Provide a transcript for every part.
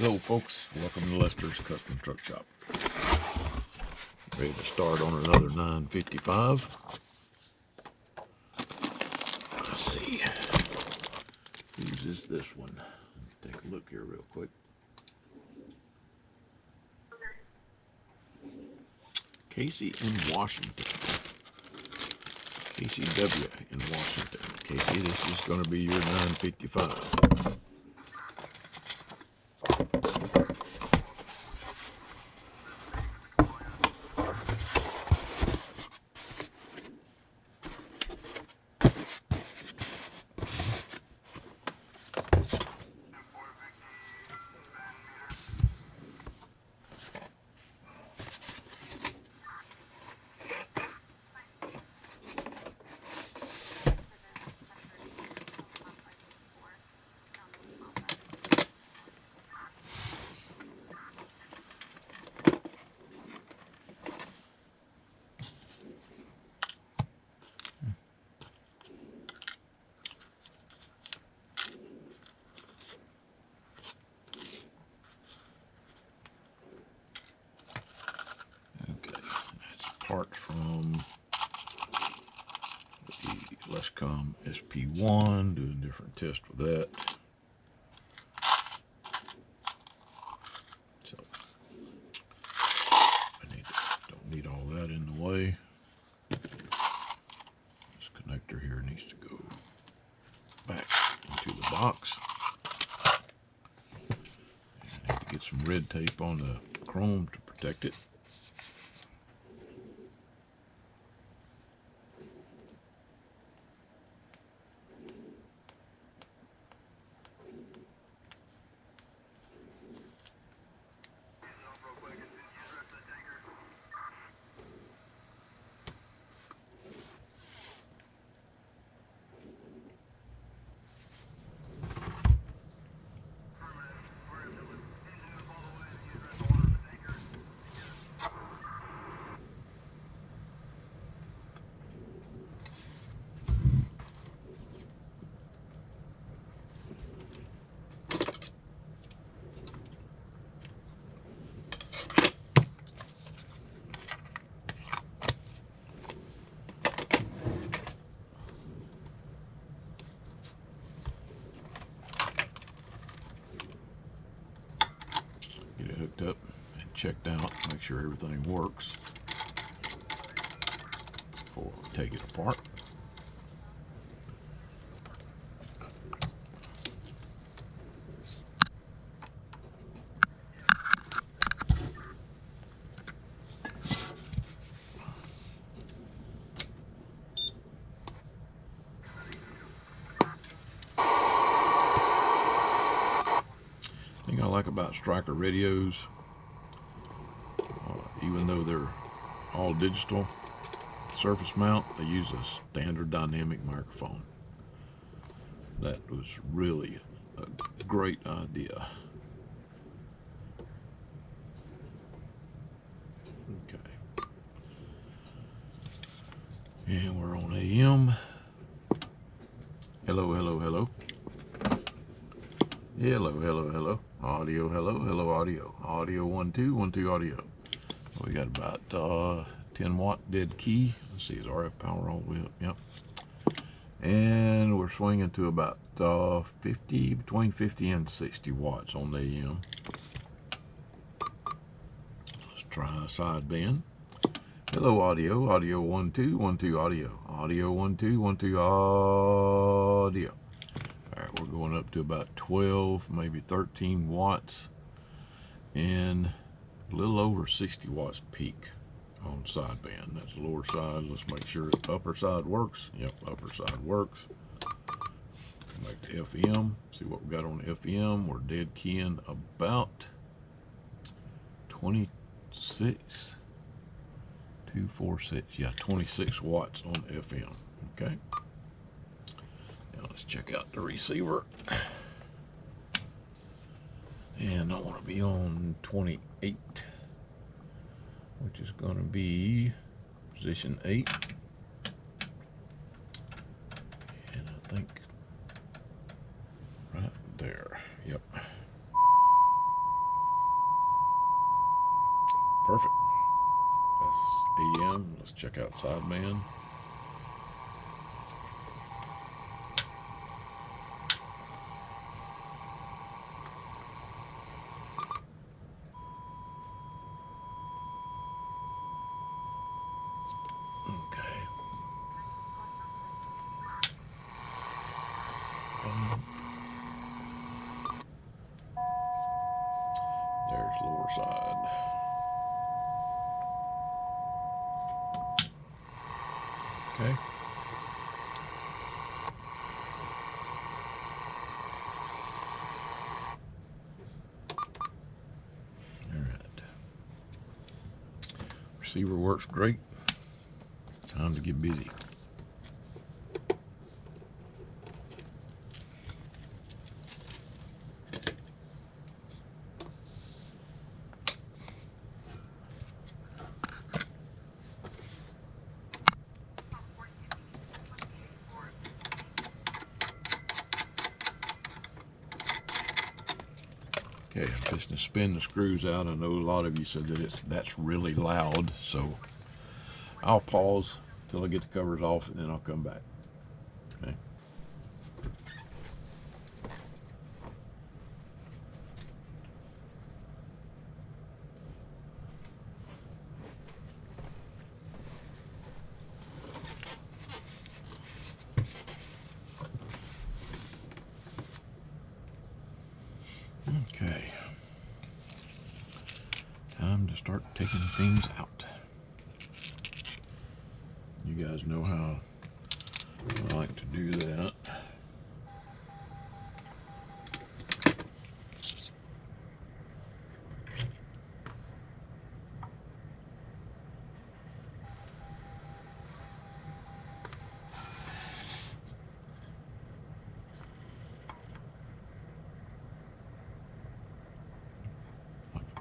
Hello folks, welcome to Lester's Custom Truck Shop. Ready to start on another 955. Let's see, whose is this one? Let's take a look here real quick. Casey in Washington. Casey W. in Washington. Casey, this is going to be your 955. Parts from the LesComm SP1, doing different tests with that. So don't need all that in the way. This connector here needs to go back into the box. And I need to get some red tape on the chrome to protect it. Get it hooked up and checked out, make sure everything works before we take it apart. Thing I like about Striker radios, even though they're all digital surface mount, they use a standard dynamic microphone. That was really a great idea. Okay. And we're on AM. Hello, hello, hello. Hello, hello, hello. Audio, hello, hello, audio. Audio 1 2 1 2 audio. We got about 10 watt dead key. Let's see, is RF power all the way up? Yep. And we're swinging to about 50, between 50 and 60 watts on the AM. Let's try a sideband. Hello, audio. Audio 1 2 1 2 audio. Audio 1 2 1 2 audio. We're going up to about 12, maybe 13 watts and a little over 60 watts peak on sideband. That's the lower side. Let's make sure the upper side works. Yep, upper side works. Make the FM. See what we got on the FM. We're dead keying about 26, 246. Yeah, 26 watts on the FM. Okay. Now let's check out the receiver. And I want to be on 28, which is going to be position 8. And I think right there. Yep. out sideband. Okay. There's lower side. Okay. All right. Receiver works great. Time to get busy. Okay, I'm just going to spin the screws out. I know a lot of you said that that's really loud, so I'll pause till I get the covers off and then I'll come back. Okay. Okay. Time to start taking things out. You guys know how I like to do that.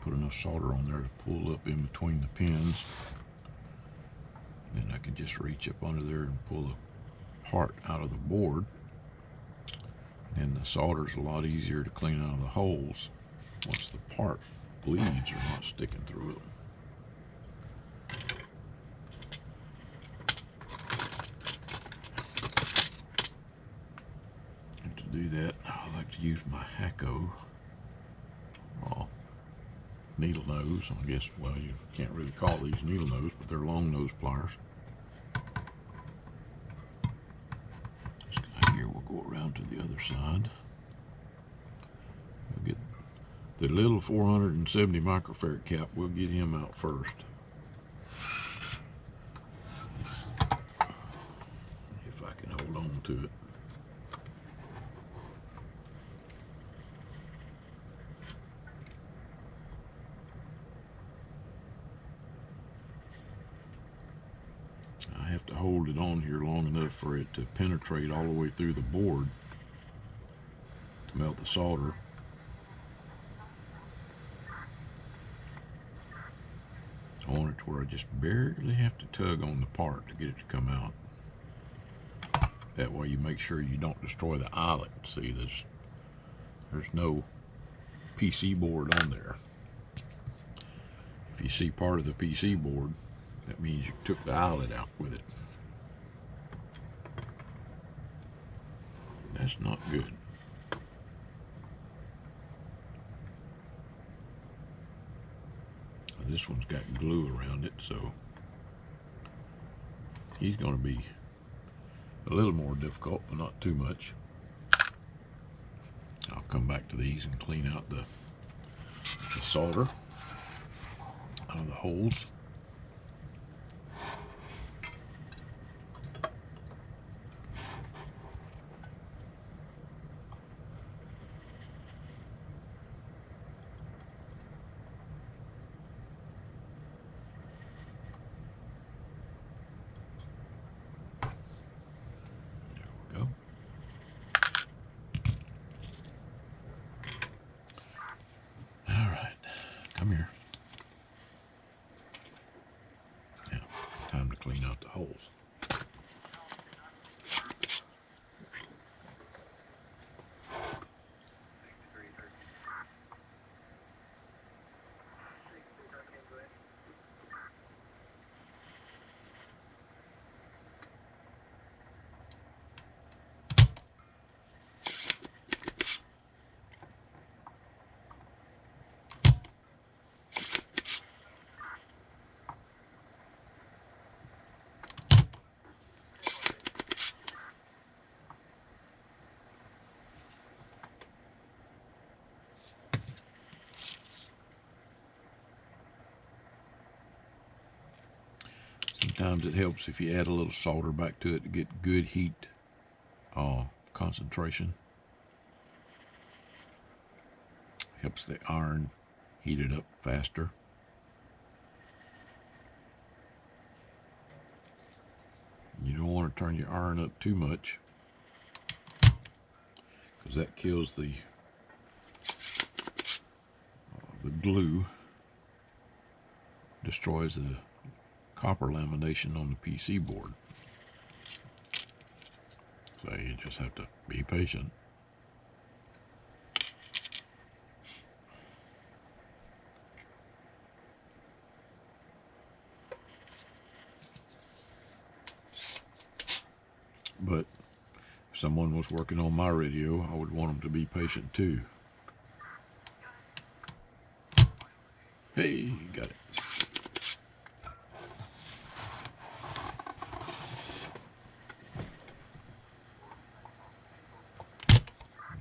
Put enough solder on there to pull up in between the pins. Then I can just reach up under there and pull the part out of the board. And the solder's a lot easier to clean out of the holes once the part bleeds or not sticking through them. And to do that, I like to use my Hacko needle nose. I guess, well, you can't really call these needle nose, but they're long nose pliers. This guy here will go around to the other side. We'll get the little 470 microfarad cap. We'll get him out first. If I can hold on to it. I have to hold it on here long enough for it to penetrate all the way through the board to melt the solder. I want it to where I just barely have to tug on the part to get it to come out. That way you make sure you don't destroy the eyelet. See, there's no PC board on there. If you see part of the PC board, that means you took the eyelet out with it. That's not good. This one's got glue around it, so he's going to be a little more difficult, but not too much. I'll come back to these and clean out the solder out of the holes. Come here. Now, time to clean out the holes. Sometimes it helps if you add a little solder back to it to get good heat concentration. Helps the iron heat it up faster. You don't want to turn your iron up too much, because that kills the glue, destroys the copper lamination on the PC board. So you just have to be patient. But if someone was working on my radio, I would want them to be patient too. Hey, got it.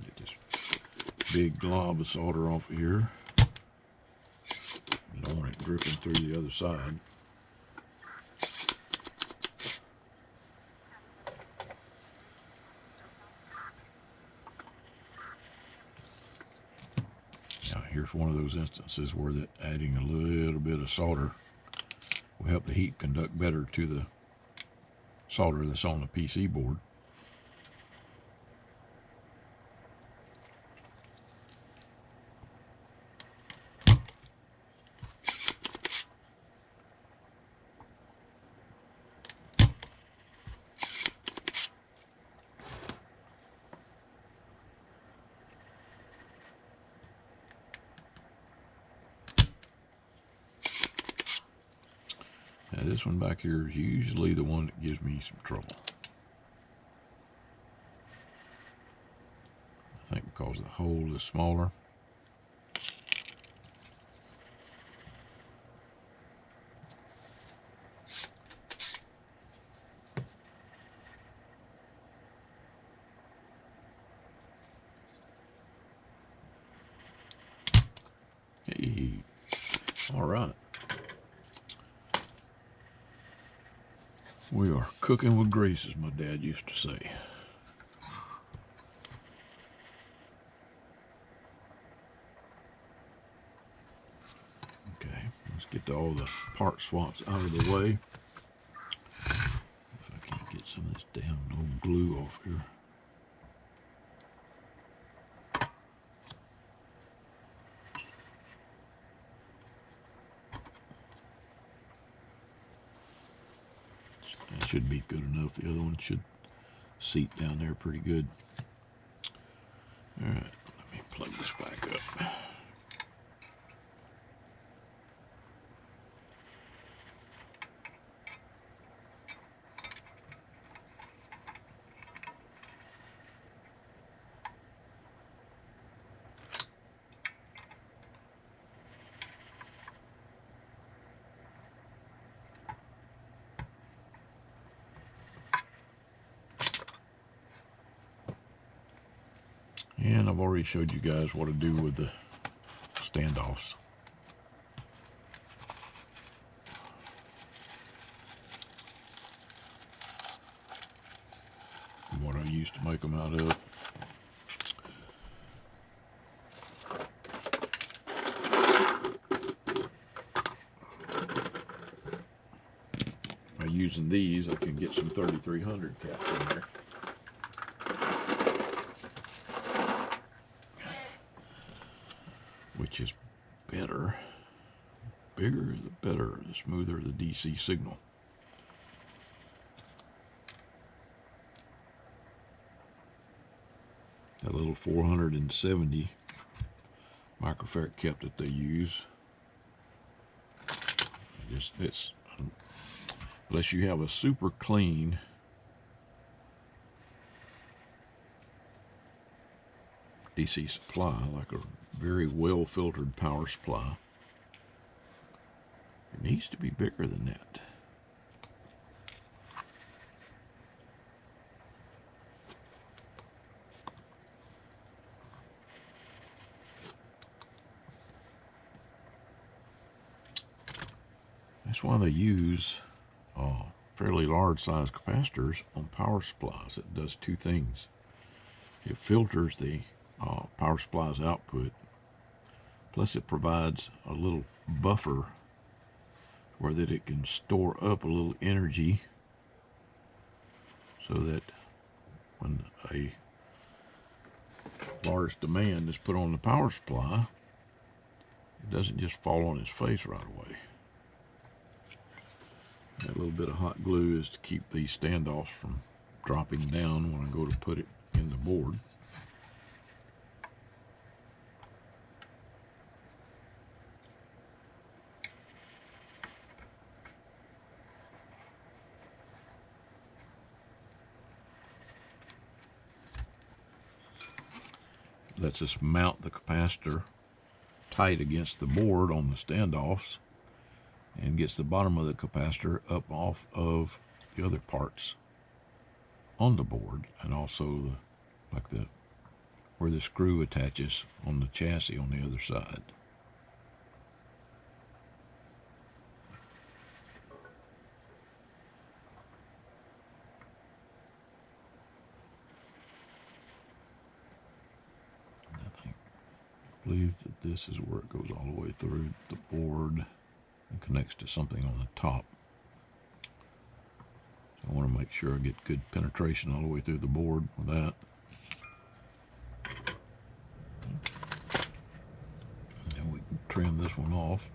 Get this big glob of solder off of here. You don't want it dripping through the other side. Here's one of those instances where that adding a little bit of solder will help the heat conduct better to the solder that's on the PC board. Now this one back here is usually the one that gives me some trouble. I think because the hole is smaller. Hey, all right. We are cooking with grease, as my dad used to say. Okay, let's get all the part swaps out of the way. If I can't get some of this damn old glue off here. That should be good enough. The other one should seat down there pretty good. All right, let me plug this back up. And I've already showed you guys what to do with the standoffs. What I used to make them out of. By using these, I can get some 3300 caps in there. Which is better. Bigger the better, the smoother the DC signal. That little 470 microfarad cap that they use, it's unless you have a super clean DC supply, like a very well filtered power supply, it needs to be bigger than that. That's why they use fairly large size capacitors on power supplies, it does two things. It filters the power supply's output, plus it provides a little buffer where that it can store up a little energy so that when a large demand is put on the power supply, it doesn't just fall on its face right away. That little bit of hot glue is to keep these standoffs from dropping down when I go to put it in the board. Lets us mount the capacitor tight against the board on the standoffs and gets the bottom of the capacitor up off of the other parts on the board, and also where the screw attaches on the chassis on the other side. I believe that this is where it goes all the way through the board and connects to something on the top. So I want to make sure I get good penetration all the way through the board with that. And then we can trim this one off.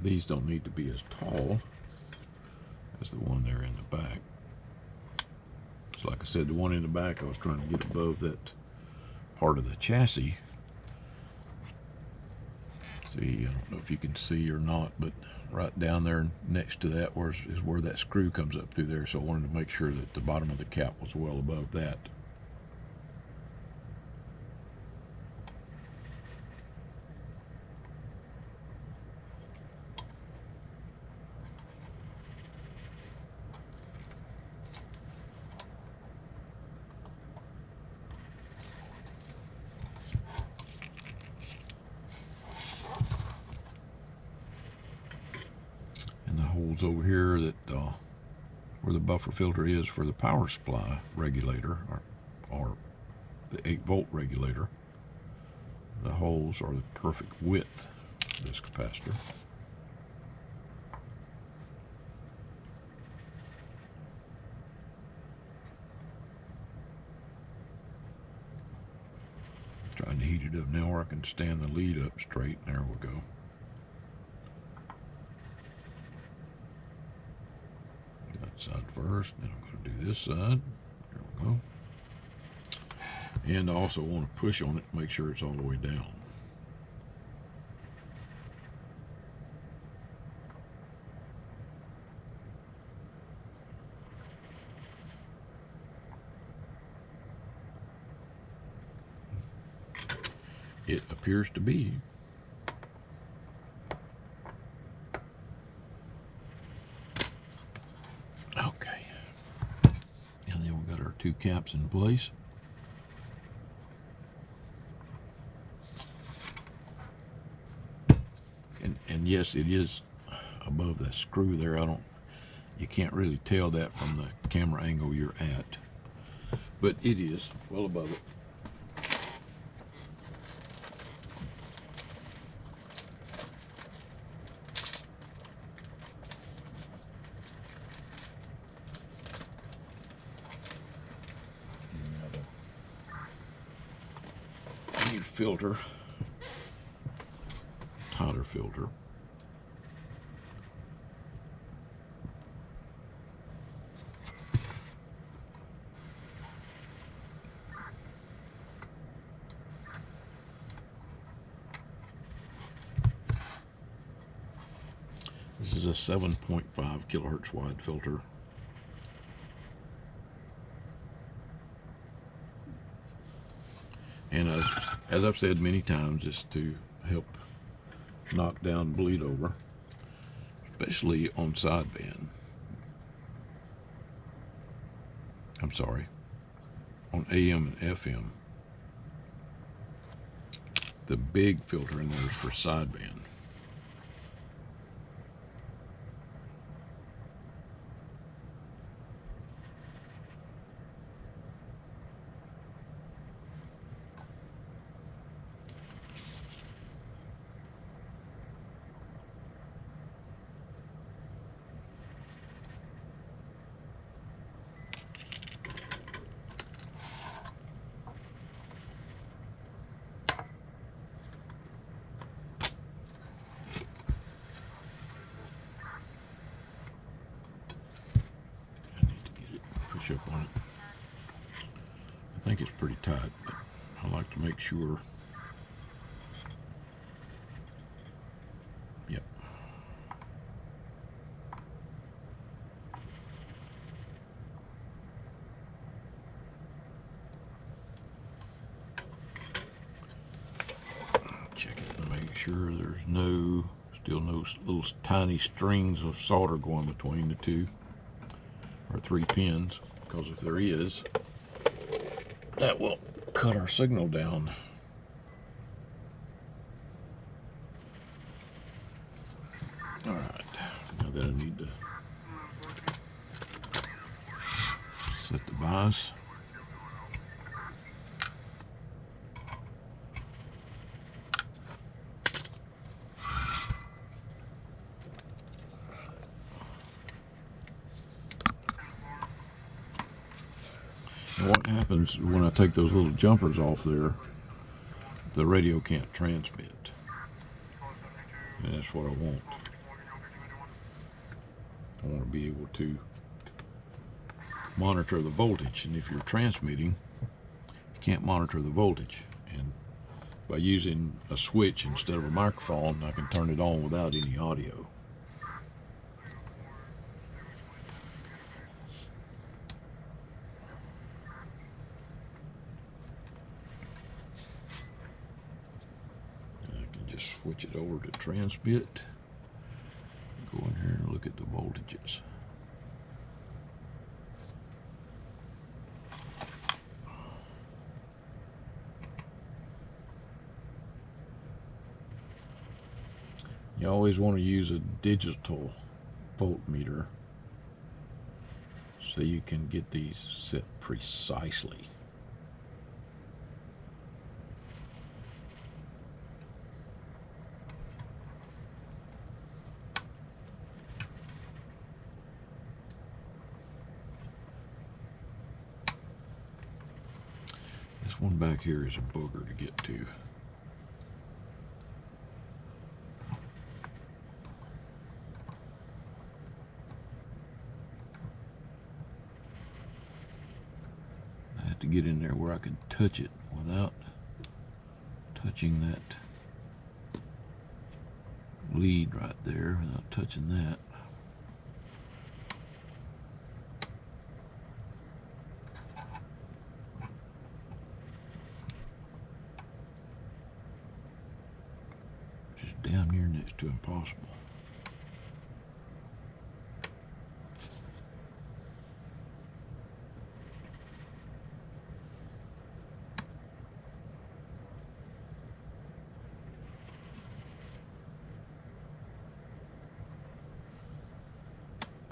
These don't need to be as tall as the one there in the back. So like I said, the one in the back, I was trying to get above that part of the chassis. See, I don't know if you can see or not, but right down there next to that is where that screw comes up through there. So I wanted to make sure that the bottom of the cap was well above that. Holes over here that where the buffer filter is for the power supply regulator, or the 8-volt regulator. The holes are the perfect width of this capacitor. Trying to heat it up now where I can stand the lead up straight. There we go. Side first, then I'm going to do this side. There we go. And I also want to push on it to make sure it's all the way down. It appears to be. Okay, and then we've got our two caps in place. And yes, it is above that screw there. You can't really tell that from the camera angle you're at, but it is well above it. Filter, tighter filter. This is a 7.5 kilohertz wide filter. And as I've said many times, it's to help knock down, bleed over, especially on sideband. I'm sorry, on AM and FM. The big filter in there is for sideband. Push up on it. I think it's pretty tight, but I like to make sure. Yep. Check it and make sure there's still no little tiny strings of solder going between the two or 3 pins, because if there is, that will cut our signal down. All right, now that I need to set the bias. And what happens when I take those little jumpers off there, the radio can't transmit. And that's what I want. I want to be able to monitor the voltage. And if you're transmitting, you can't monitor the voltage. And by using a switch instead of a microphone, I can turn it on without any audio. Switch it over to transmit. Go in here and look at the voltages. You always want to use a digital voltmeter so you can get these set precisely. This one back here is a booger to get to. I have to get in there where I can touch it without touching that lead right there, without touching that. Damn near next to impossible.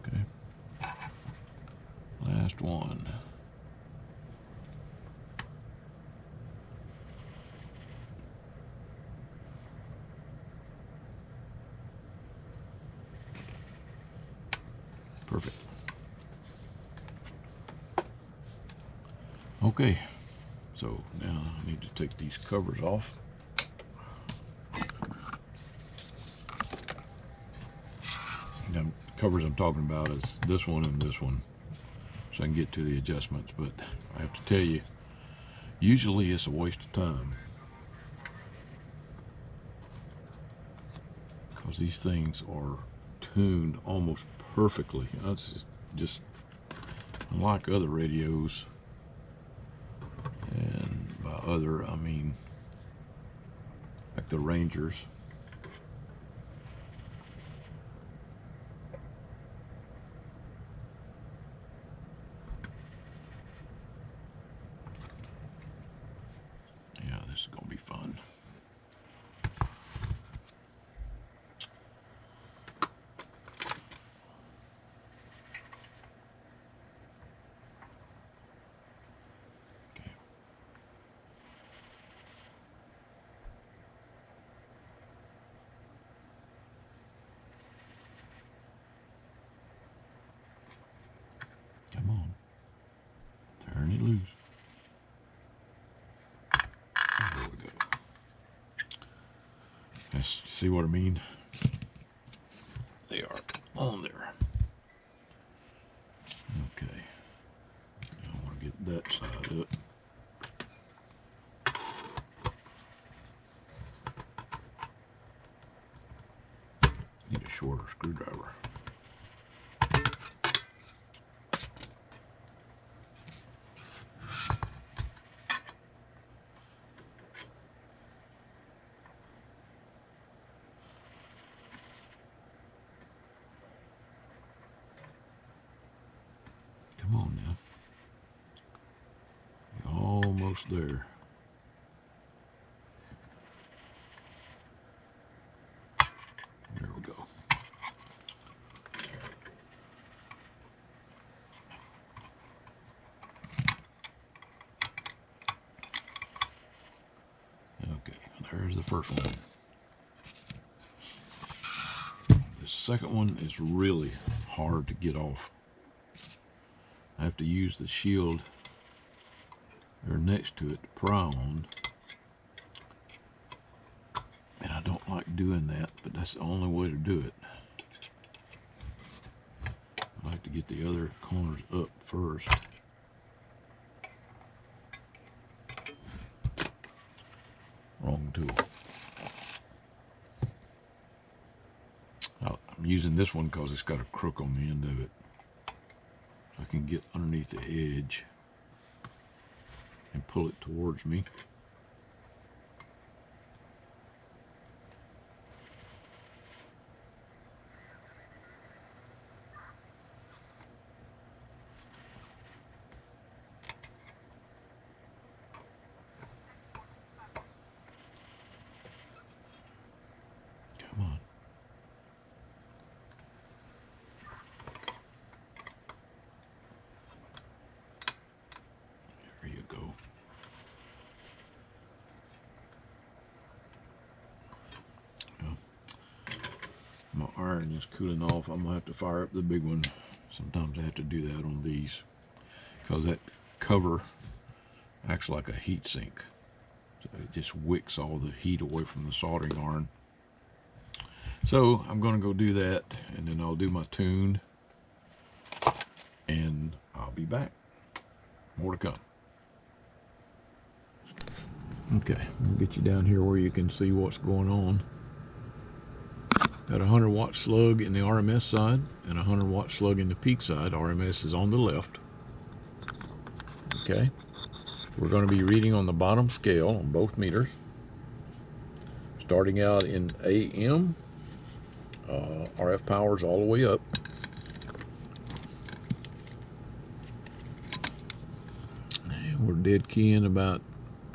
Okay. Last one. Perfect. Okay, so now I need to take these covers off. The covers I'm talking about is this one and this one, so I can get to the adjustments, but I have to tell you, usually it's a waste of time, because these things are tuned almost perfectly. It's just unlike other radios, and by other I mean like the Rangers. Yes, see what I mean? They are on there. Okay. I want to get that side up. Need a shorter screwdriver. Come on now. You're almost there. There we go. Okay, there's the first one. The second one is really hard to get off. I have to use the shield there next to it to pry on. And I don't like doing that, but that's the only way to do it. I like to get the other corners up first. Wrong tool. I'm using this one because it's got a crook on the end of it. I can get underneath the edge and pull it towards me. Come on. There you go. Well, my iron is cooling off. I'm gonna have to fire up the big one. Sometimes I have to do that on these because that cover acts like a heat sink. So it just wicks all the heat away from the soldering iron. So I'm going to go do that, and then I'll do my tune, and I'll be back. More to come. Okay, I'll get you down here where you can see what's going on. Got a 100-watt slug in the RMS side and a 100-watt slug in the peak side. RMS is on the left. Okay, we're going to be reading on the bottom scale on both meters. Starting out in AM. RF power's all the way up. And we're dead keying about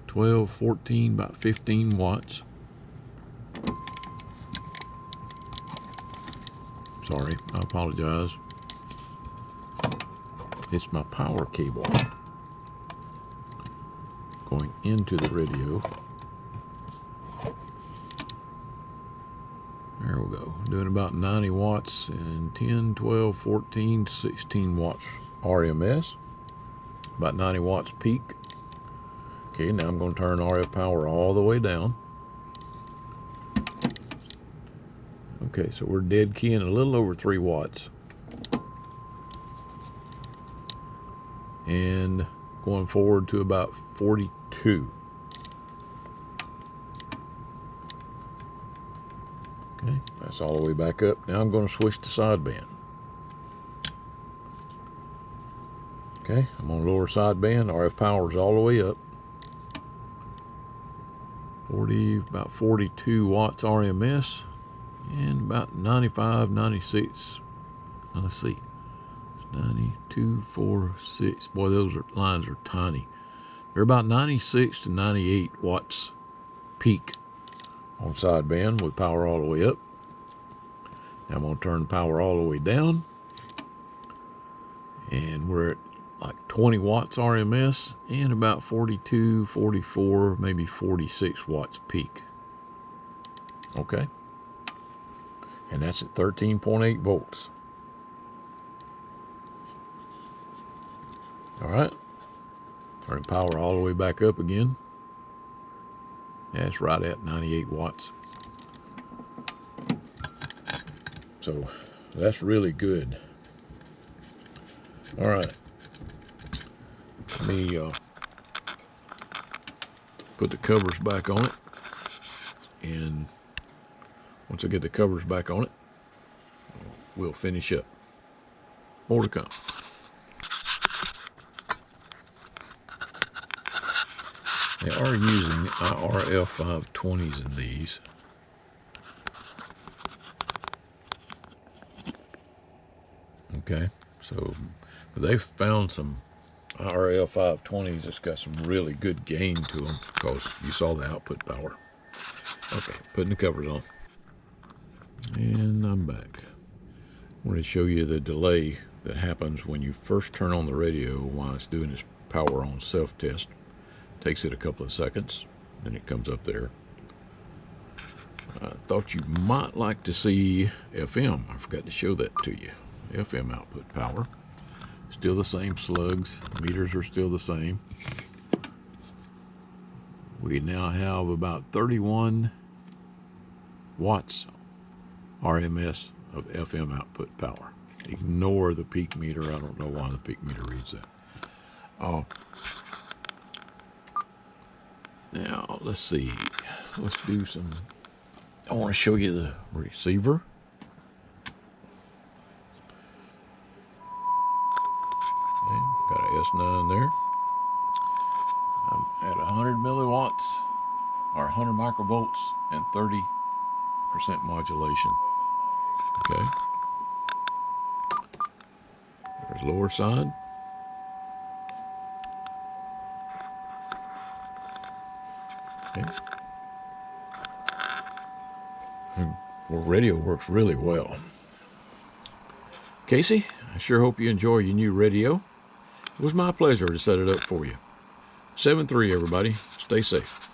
12, 14, about 15 watts. Sorry, I apologize. It's my power cable going into the radio. There we go. Doing about 90 watts and 10, 12, 14, 16 watts RMS. About 90 watts peak. Okay, now I'm going to turn RF power all the way down. Okay, so we're dead keying a little over 3 watts. And going forward to about 42. Okay, that's all the way back up. Now I'm going to switch to sideband. Okay, I'm on lower sideband. RF power is all the way up. About 42 watts RMS and about 95, 96. Now let's see. 92, 4, 6. Boy, those lines are tiny. They're about 96 to 98 watts peak on sideband with power all the way up. Now I'm going to turn power all the way down. And we're at like 20 watts RMS and about 42, 44, maybe 46 watts peak. Okay. And that's at 13.8 volts. All right. Turning power all the way back up again. That's right at 98 watts. So that's really good. All right. Let me put the covers back on it. And once I get the covers back on it, we'll finish up. More to come. They are using IRF 520s in these. Okay, so but they've found some IRF 520s that's got some really good gain to them because you saw the output power. Okay, putting the covers on. And I'm back. I want to show you the delay that happens when you first turn on the radio while it's doing its power on self-test. Takes it a couple of seconds, then it comes up there. I thought you might like to see FM. I forgot to show that to you. FM output power. Still the same slugs. Meters are still the same. We now have about 31 watts RMS of FM output power. Ignore the peak meter. I don't know why the peak meter reads that. Now, let's see. Let's do some... I want to show you the receiver. Okay, got an S9 there. I'm at 100 milliwatts, or 100 microvolts, and 30% modulation. Okay. There's lower side. Okay. Well, radio works really well. Casey, I sure hope you enjoy your new radio. It was my pleasure to set it up for you. 7-3, everybody. Stay safe.